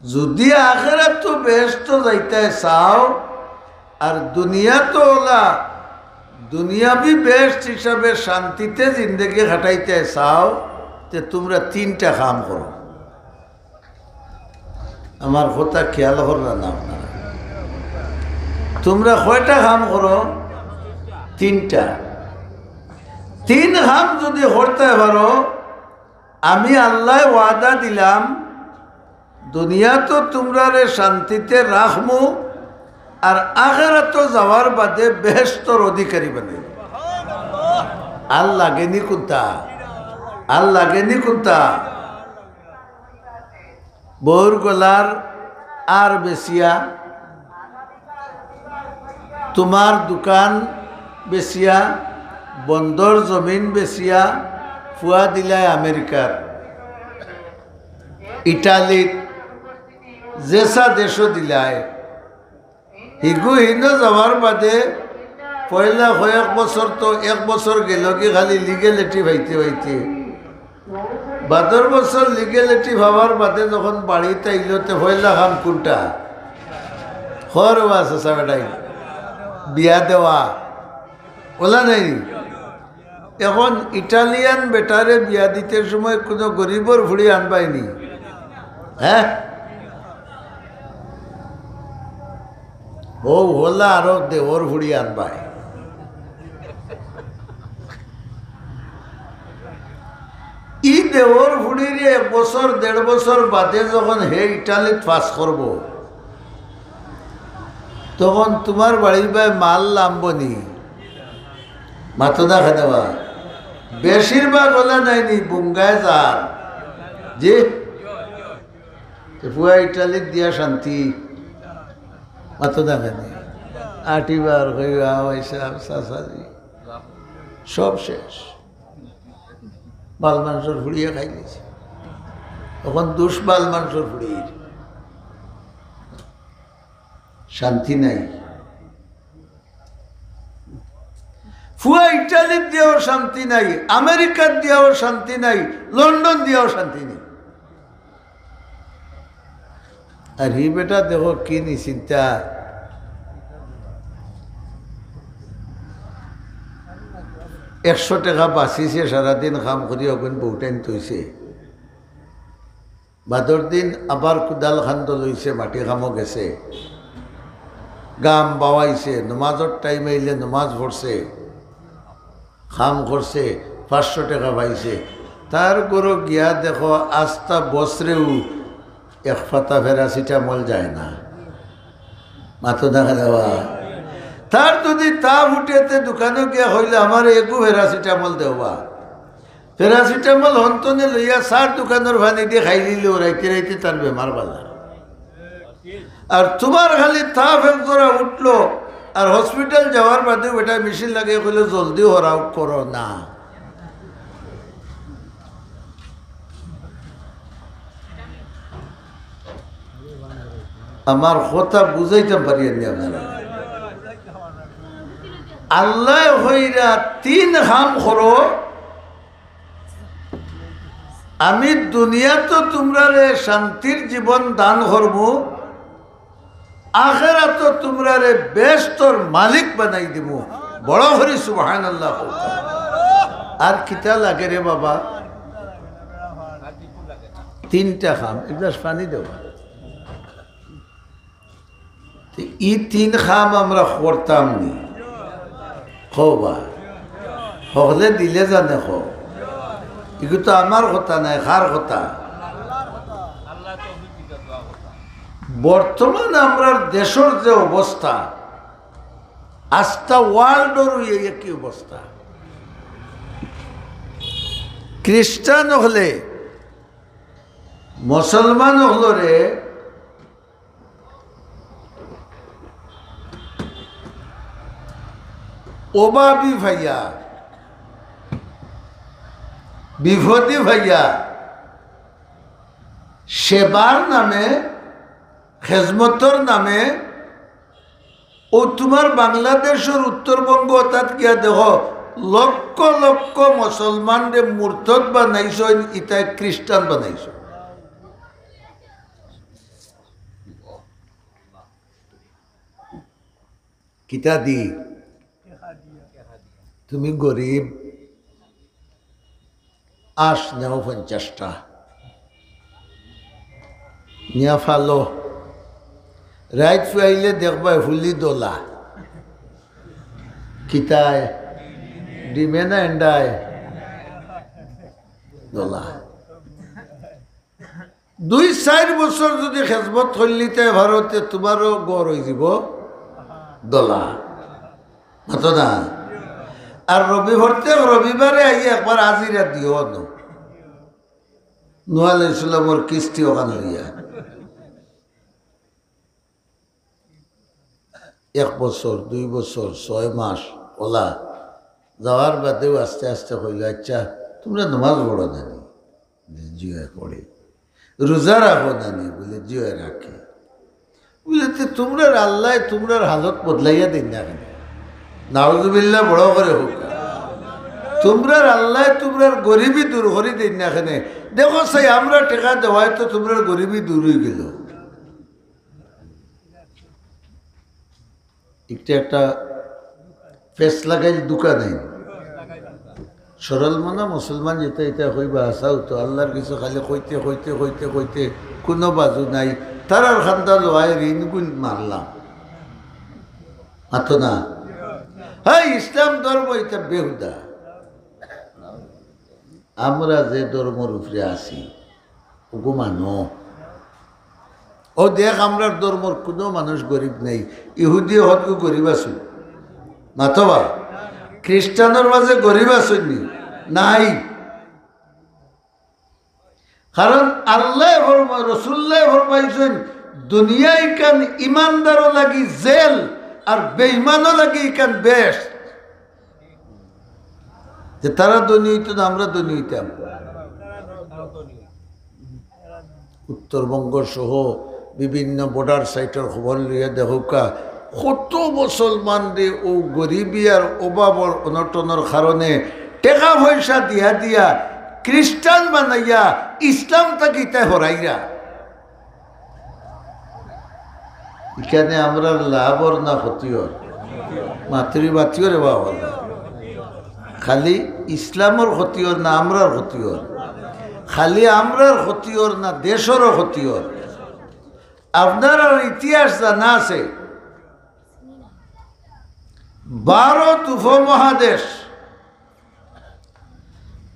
যদি আখিরাত তো বেহেশত যাইতে চাও আর দুনিয়া তো ওলা দুনিয়াবি বেহেশত হিসাবে শান্তিতে জিন্দগি কাটাইতে চাও তে তোমরা তিনটা কাম করো। আমার কথা খেয়াল করলা না আপনারা? তোমরা কয়টা কাম করো? তিনটা। তিন কাম যদি করতে পারো, আমি আল্লাহ ওয়াদা দিলাম দুনিয়া তো তোমরা শান্তিতে রাখমু আর আখিরাত যাওয়ার বাদে বেহেশতর অধিকারী বানাই। আর লাগেনি কোনটা? আর লাগেনি কোনটা? বউর গলার আর বেশিয়া, তোমার দোকান বেশিয়া, বন্দর জমিন বেশিয়া ফুয়া দিলায় আমেরিকার, ইটালিত, যেসা দেশও দিলায়। হিগু হিন যাওয়ার বাদে পয়লা কয়েক বছর তো এক বছর গেল কি খালি লিগেলিটি ভাইতে ভাইতে, বাদর বছর লিগেলিটি ভাবার বাদে যখন বাড়িতে আইল তে পয়লা কাম কোনটা? খরওয়া চেঁচা বেটাই বিয়া দেওয়া ওলা নাই। এখন ইটালিয়ান বেটারে বিয়া দিতে সময় কোনো গরিবর ভুড়ি আনবাইনি। হ্যাঁ, ও হলা আরো দেওর ভুড়ি আনবাই। ই দেওর ভুড়ির 1 বছর 1.5 বছর বাদে যখন হে ইটালিত পাস করব, তখন তোমার বাড়ির ভাই মাল নামবনি মাথা দেখা দেওয়া। বেশিরভাগ হলে নাইনি বুঙ্গায় যার যে পুয়া ইটালিত দিয়া শান্তি মাথা দেখা নেই। 8বার হইয়া হিসাব চাষাজি সব শেষ, বাল মাংসর ফুড়িয়ে খাই দিয়েছে। তখন দুষ বাল মাংসর ফুড়ির শান্তি নাই। ফুয়া ইটালির দিয়েও শান্তি নাই, আমেরিকার দিয়েও শান্তি নাই, লন্ডন দিয়েও শান্তি নেই। আর হি বেটা দেখো কি নি চিন্তা, একশো টাকা বাঁচিছে সারাদিন কাম করি অগুন বহুটাইন তৈছে। বাদর দিন আবার কুদাল খান্দ লইছে, মাটি কামও গেছে, গাম বাওয়াইছে, নমাজর টাইম আইলে নমাজ পড়ছে, খাম করছে, 500 টাকা পাইছে। তার গরু গিয়া দেখো আস্তা বছরেও 1 পাতা প্যারাসিটামল যায় না, মাথা দেখা দেওয়া। তার যদি তা ফুটেতে দোকানে গিয়া হইলে আমার একু প্যারাসিটামল দেওয়া, প্যারাসিটামল হন্তনে লইয়া 4 দোকানের ভানি দিয়ে খাই দিলেও রাইতে রাইতে তার বেমার বালা। আর তোমার খালি তা ফেকরা উঠলো আর হসপিটাল যাওয়ার বাদে ওটা মেশিন লাগিয়ে কইলে জলদি হরাও করো না। আমার কথা বুঝাইতাম পারি আপনারা? আল্লাহ হইরা 3 কাম করো, আমি দুনিয়া তো তোমরা শান্তির জীবন দান করবো, আখিরাত তোমরা বেহেশতর মালিক বানাই দিব। বড় হরি সুবহানাল্লাহ। আর কিতা লাগে রে বাবা? 3টা কাম। একদাস পানি দেওয়া। এই 3 কাম আমরা করতাম নি? হবা হলে দিলে জানে হ, এগুলো তো আমার কথা নাই, কার কথা? বর্তমান আমরা দেশের যে অবস্থা, আজটা ওয়ার্ল্ডের একই অবস্থা। খ্রিস্টান হলে মুসলমান হলরে অভাবী ভাইয়া, বিপদী ভাইয়া, সেবার নামে, খেজমতর নামে ও তোমার বাংলাদেশের উত্তরবঙ্গ অর্থাৎ গিয়া দেখো লক্ষ লক্ষ মুসলমানরে মুরতদ বানাইছ, ইটা খ্রিস্টান বানাইছ। কিতা দি তুমি গরিব আস নেও 50টা নিয়া ফালো রাইত ফুয়াইলে দেখবা ফুলি দোলা কিতায় ডিমে না এন্ডায় দোলা 2-4 বছর যদি খেজমত চলিতে ভারতে তোমারও গড় হয়ে যাব দোলা মাতো না আর রবিবারে আই একবার আজিরা দিও নোয়াল ইসলামর কিস্তি ওখান লইয়া 1 বছর 2 বছর 6 মাস ওলা যাওয়ার বাদেও আস্তে আস্তে হইল আচ্ছা তোমরা নমাজ পড়ো নানি জিয়ে পড়ে রোজা রাখো নানি বলে জিয়ে রাখে বলে তোমরার আল্লাহ তোমরার হালত বদলাইয়া দিন না কেন নাউজুবিল্লাহ বড় করে হোক তোমরার আল্লাহ তোমরার গরিবী দূর করে দিন না কেন দেখো সেই আমরা টেকা দেওয়ায় তো তোমরার গরিবী দূর হয়ে গেল একটা ফেস লাগাই দোকানে সরল মনা মুসলমান যেতে এটা কইবা আসাও তো আল্লাহর কিছু খালি কইতে কইতে কইতে কইতে কোনো বাজু নাই তারার খান্দা লোহায় ঋণ গুণ মারলাম মাতো না হ্যাঁ ইসলাম ধর্ম এটা বেহুদা আমরা যে ধর্মর উপরে আছি ওগো মানো ও দেখ আমরা ধর্মর কোনো মানুষ গরিব নেই ইহুদি হতকু গরিব আছো মাতবা খ্রিস্টানের মাঝে গরিব আসেননি নাই কারণ আল্লাহ ফরমায় রসুল্লাহ ফরমাইছেন দুনিয়ায় কান ইমানদারও লাগি জেল আর বেঈমানও লাগি কান বেশ যে তারা ধনী হইত না আমরা ধনী হইতাম উত্তরবঙ্গ সহ বিভিন্ন বর্ডার সাইটের খবর লইয়া দেখা কত মুসলমান রে ও গরিবী আর অভাবর অনটনের কারণে টাকা পয়সা দিয়া দিয়া খ্রিস্টান বানাইয়া ইসলাম তাকে ইতা হরাইরা এখানে আমরা লাভর না ক্ষতির মাতৃবাতিও রে বাবা খালি ইসলামের ক্ষতির না আমরার ক্ষতির খালি আমরার ক্ষতির না দেশেরও ক্ষতির আপনার ইতিহাস জানা আছে ভারত উপমহাদেশ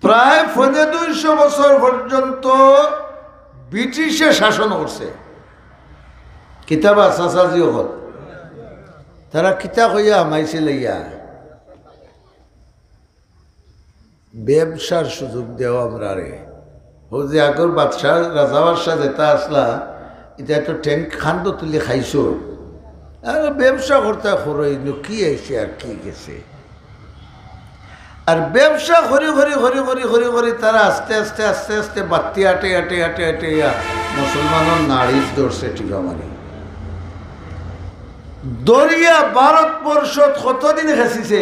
প্রায় 250 বছর পর্যন্ত ব্রিটিশে শাসন করছে কিতাব আসাসাজি হল তারা কিতা কইয়া হামাইছিল ইয়া ব্যবসার সুযোগ দেওয়া আমরা রে ও যে আগর বাদশাহ রাজা বাদশাহ যেটা আসলা এটা তো ট্যাঙ্ক খান্দ তুলে খাইছো আর ব্যবসা করতে খরচ কি আইছে আর কি গেছে আর ব্যবসা হরি হরি হরি হরি হরি হরি তারা আস্তে আস্তে আস্তে আস্তে বাত্তি আটে আটে আটে আটে মুসলমানের নাড়ির ধরছে টিকা মারি দরিয়া ভারতবর্ষ কতদিন ঘেঁচিছে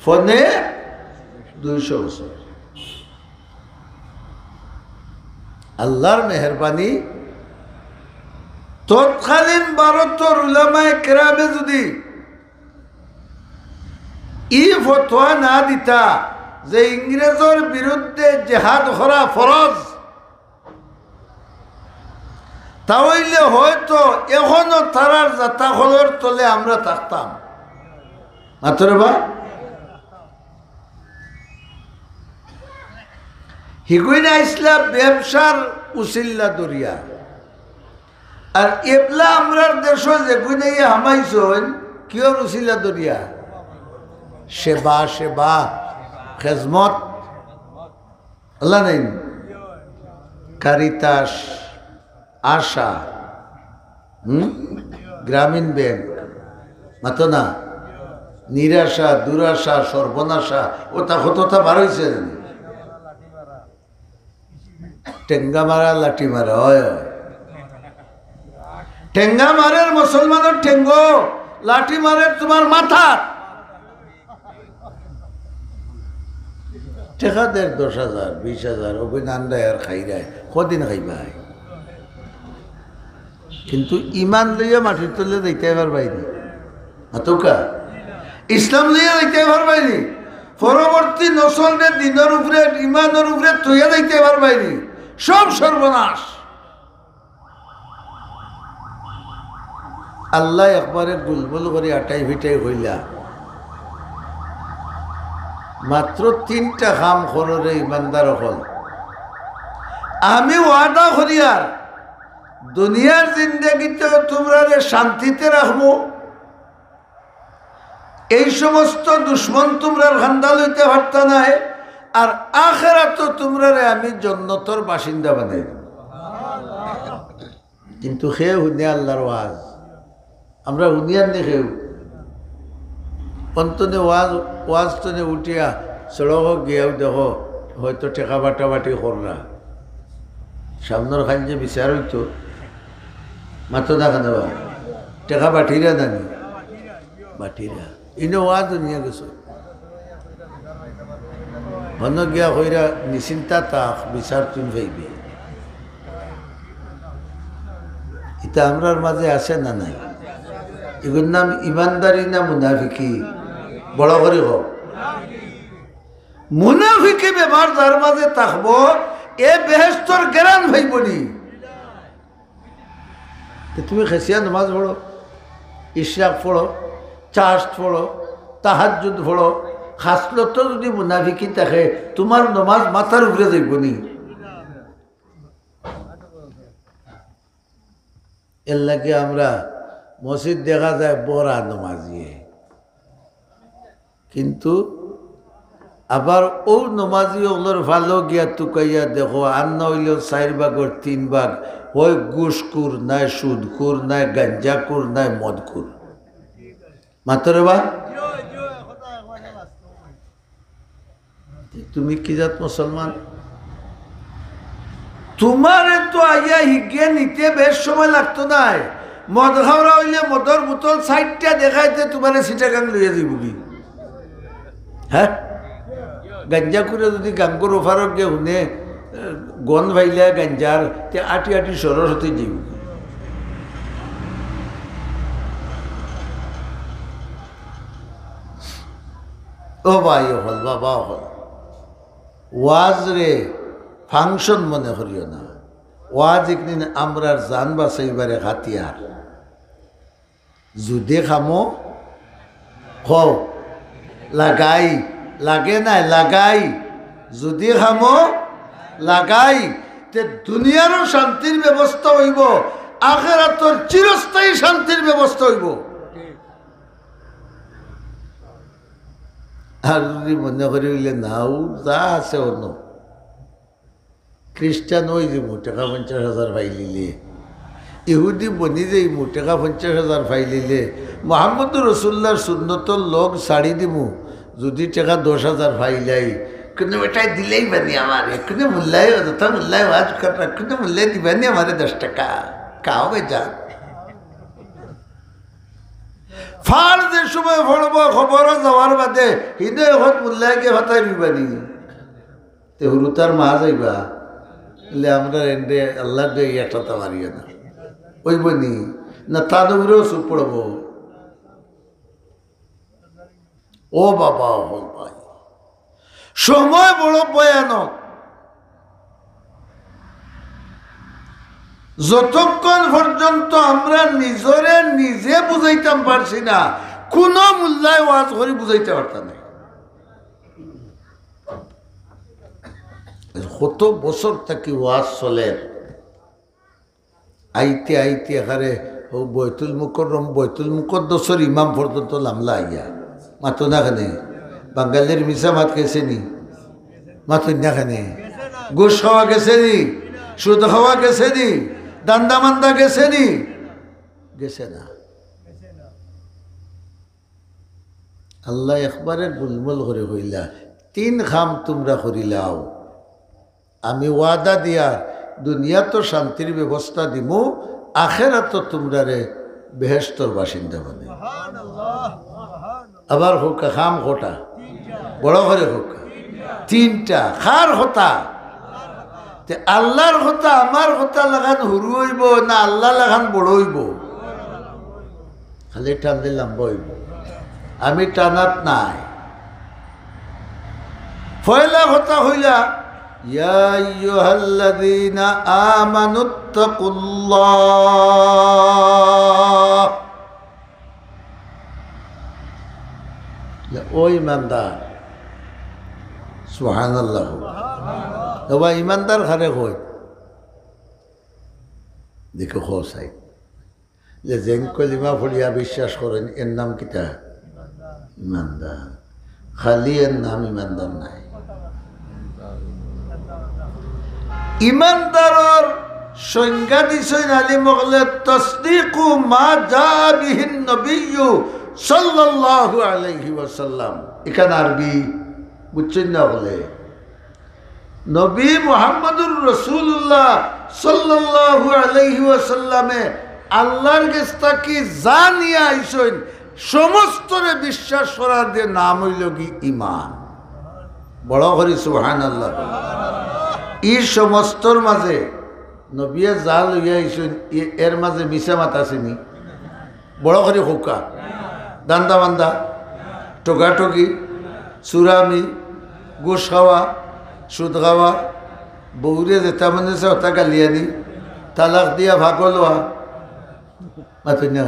ফোনে 200 বছর আল্লাহর মেহরবানি তৎকালীন ভারতের উলামায়ে কেরামে যদি ই ফতোয়া না দিতা যে ইংরেজের বিরুদ্ধে জেহাদ করা ফরজ তাহলে হয়তো এখনো তারার জাতাখলের তলে আমরা থাকতাম মাত্র বা হিগুইনা ইসলাম ব্যবসার উসিল্লা দরিয়া আর এবলা আমরার দেশ যেগুনে হামাইছেন কিয়র উসিল্লা দরিয়া সেবা সেবা খেজমত আল্লাহ নাই কারিতাস আশা গ্রামীণ ব্যাংক মাতো না নিরাশা দুরাশা সর্বনাশা ওটা কতটা বার হয়েছে টেঙ্গা মারা লাঠি মারা হয় টেঙ্গা মারের মুসলমানের ঠেঙ্গ লাঠি মারের তোমার মাথা টেকা দেড় 10,000 20,000 ওই নান্দায় আর খাইরায় কদিন খাইবাই কিন্তু ইমান লইয়া মাটির তলে দিতে এবার বাইরে হাতুকা ইসলাম লইয়া যাইতে পারবাইনি, পরবর্তী নসলরে দিনের উপরে ইমানের উপরে তৈয়া যাইতে পারবাইনি, সব সর্বনাশ। আল্লাহ একবারে গুলগুল করে আটাই ভিটাই হইলা মাত্র 3টা কাম কররে ইমানদার হল। আমি ওয়াদা করি আর দুনিয়ার জিন্দগিতে তোমরা শান্তিতে রাখবো, এই সমস্ত দুশ্মন তোমরা খান্দা লইতে পারতা নাই, আর আখিরাত তোমরা আমি জান্নাতের বাসিন্দা বানাই দেব। কিন্তু সে হুনে আল্লাহর ওয়াজ আমরা হুনিয়ার দেখেও অন্তনে ওয়াজ তনে উঠিয়া সড়ক গিয়াও দেখো হয়তো টেকা বাটাবাটি কররা সামনের খান যে বিচার হইতো মাথো দেখা দেওয়া টেকা বাটিরা জানি বাটিরা ইনো ওয়াজ নিয়ে গেছো হন গিয়া কইরা নিশ্চিন্তা তাক বিচার তুমি ভাইবি। এটা আমরার মাঝে আছে না নাই? এগুলোর নাম ইমানদারি না মুনাফিকি? বড় করে হোক মুনাফিকি ব্যবহার যার মাঝে থাকবো এ বেহেশতর জ্ঞান ভাইবনি। তুমি খেসিয়া নামাজ পড়ো, ইশরাক পড়ো, চার্জ পড়ো, তাহাজ্জুদ পড়ো, খাসলত যদি মুনাফিকি থাকে তোমার নামাজ মাথার উপরে যাইবনি। এর লাগে আমরা মসজিদ দেখা যায় বড়া নমাজিয়ে, কিন্তু আবার ও নমাজি ওগুলোর ভালো গিয়া তুকাইয়া দেখো আর না হইলেও 4 ভাগের 3 ভাগ হয় ঘুষখোর, নাই সুদখোর, নাই গাঞ্জাখোর, নাই মদখোর। মাতরে বা তুমি কি জাত মুসলমান? তোমার তো আইয়া হিগিয়ে নিতে বেশ সময় লাগতো নাই। মদ খাওয়া হইলে মদর বোতল 60টা দেখাইতে তোমার সিটাগাং লইয়া দিব কি? হ্যাঁ, গাঞ্জা করে যদি গাঙ্গর ওফারক গে শুনে গন ভাইলে গাঞ্জার তে আটি আটি সরস হতে যাব। ও ভাই হল বাবা হল ওয়াজ রে ফাংশন মনে করিও না। ওয়াজ একদিন আমরার জান বাঁচাইবারে হাতিয়ার। যদি খামো হও লাগাই, লাগে নাই লাগাই, যদি খামো লাগাই তে দুনিয়ারও শান্তির ব্যবস্থা হইব, আখিরাতের চিরস্থায়ী শান্তির ব্যবস্থা হইব। আর যদি মনে করি হইলে নাও যা আছে অন্য খ্রিস্টান ওই যে টাকা 50,000 ফাইলিলে, ইহুদি বনি যে টাকা 50,000 ফাইলিলে, মোহাম্মদুর রসুল্লাহর সুন্নতর লোক শাড়ি দিমু যদি টাকা 10,000 ফাইলাই কিন্তু এটাই দিলেই বানি আমার এক্ষুনি মূল্যায় যথা মূল্যায় ওয়াজ কর এক্ষুনি মূল্যায় দিবানি আমার 10 টাকা কাও যা ফার যে সময় ফলব খবর যাওয়ার বাদে হিদে এখন মূল্যায় কে হতাই দিবানি তে হুরুতার মা যাইবা বলে আমরা এন্ডে আল্লাহ দিয়ে একটা মারিয়ে না ওই বনি না তার উপরেও চুপ পড়ব। ও বাবা হল ভাই, সময় বড় ভয়ানক। যতক্ষণ পর্যন্ত আমরা নিজরে নিজে বুঝাইতাম পারছি না, কোন মূল্যায় ওয়াজ করে বুঝাইতে পারতাম না। কত বছর থাকি ওয়াজ চলে, আইতে আইতে এখানে বৈতুল মুকররম বৈতুল মুকদ্দসের ইমাম পর্যন্ত লামলা আইয়া মাতো না খানে বাঙালির মিশা মাত গেছে নি, মাতুন না খানে গোস খাওয়া গেছে নি, সুদ খাওয়া গেছে নি, দান্দা মান্দা গেছে নি, গেছে না। আল্লাহ একবারে গুলমুল করে হইলা 3 খাম তোমরা করিলাও, আমি ওয়াদা দিয়া দুনিয়া তো শান্তির ব্যবস্থা দিমু, আখেরাত তো তোমরা রে বেহেশতর বাসিন্দা বানাই। আবার হোক খাম কোটা বড় করে হোক 3টা খার হতা তে আল্লাহর কথা আমার কথা লাগান হুরু হইব না আল্লাহ লাগান বড় হইব? খালি টান দিলাম বইব, আমি টানাত নাই। পয়লা কথা হইলা ইয়া আইয়ুহাল্লাযীনা আমানুত্তাকুল্লাহ, ও ইমানদার, সুবহানাল্লাহ। এবার ইমানদার ঘরে কই দেখো খোসাই যে যেন কলিমা ফলিয়া বিশ্বাস করেন এর নাম কিতা? ইমানদার। খালি এর নাম ইমানদার নাই। ইমানদারর সংজ্ঞা দিছেন আলিম হলে তাসদীকু মা জা বিহিন নবিয়্যু সাল্লাল্লাহু আলাইহি ওয়াসাল্লাম। এখানে আরবি বুঝছেন না? বলে নবী মুহাম্মদুর রাসূলুল্লাহ সাল্লাল্লাহু আলাইহি ওয়াসাল্লামে আল্লাহর কাছে কি জানিয়া আইছেন সমস্তরে বিশ্বাস করার যে নাম হইল কি ঈমান। বড় করে সুবহানাল্লাহ। এই সমস্তর মাঝে নবীয়ে যা লইয়া আইছেন এর মাঝে মিছা মাত আসেনি? বড় করে হোকা, দান্দা বান্দা, টোকাটকি, চুরামি, গোশ খাওয়া, সুদ খাওয়া, বউরে যেটা মানে ওটা গালিয়ানি, তালাক দিয়া ভাগো লোয়া, মাতুন না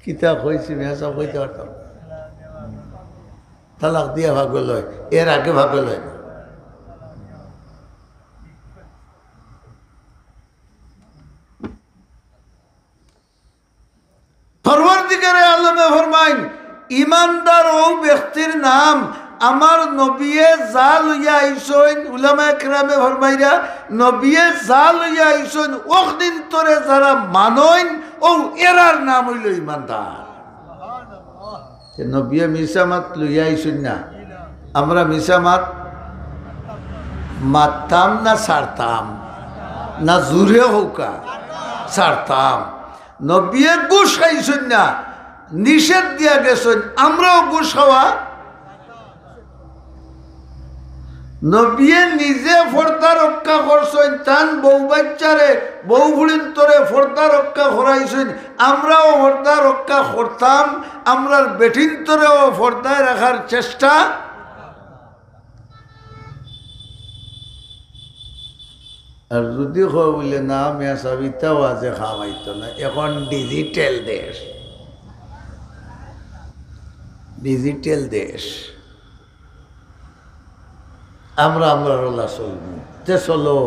কিতাব হয়েছে মেয়া সব হইতে পারতাম। তালাক দিয়া ভাগো লয়, এর আগে ভাগো লয় না। পরওয়ারদিগারে আলমে ফরমাইন ইমানদার ও ব্যক্তির নাম আমার নবিয়ে যা লইয়া আইসেন, উলামায়ে কেরামে ফরমাইরা নবিয়ে যা লইয়া আইসেন ওকদিন তরে যারা মানইন ও এরার নাম হইল ইমানদার। নবিয়ে মিসামাত লইয়া আইসেন না, আমরা মিসামাত মারতাম না ছাড়তাম না, জুড়ে হোকা ছাড়তাম। নবিয়ে ঘুষ খাইছেন না, নিষেধ দিয়া গেছেন, আমরাও ঘুষ খাওয়া। নবিয়ে নিজে ফর্দা রক্ষা করছেন, তান বউ বাচ্চারে বউ ভুলিন তরে ফর্দা রক্ষা করাইছেন, আমরাও ফর্দা রক্ষা করতাম, আমরার বেঠিন তরেও ফর্দায় রাখার চেষ্টা। আর যদি বলে না মেয়া সাবিতাও আছে খাওয়াইতো না, এখন ডিজিটাল দেশ, ডিজিটাল দেশ, আমরা রোলা চলবো তে চলো।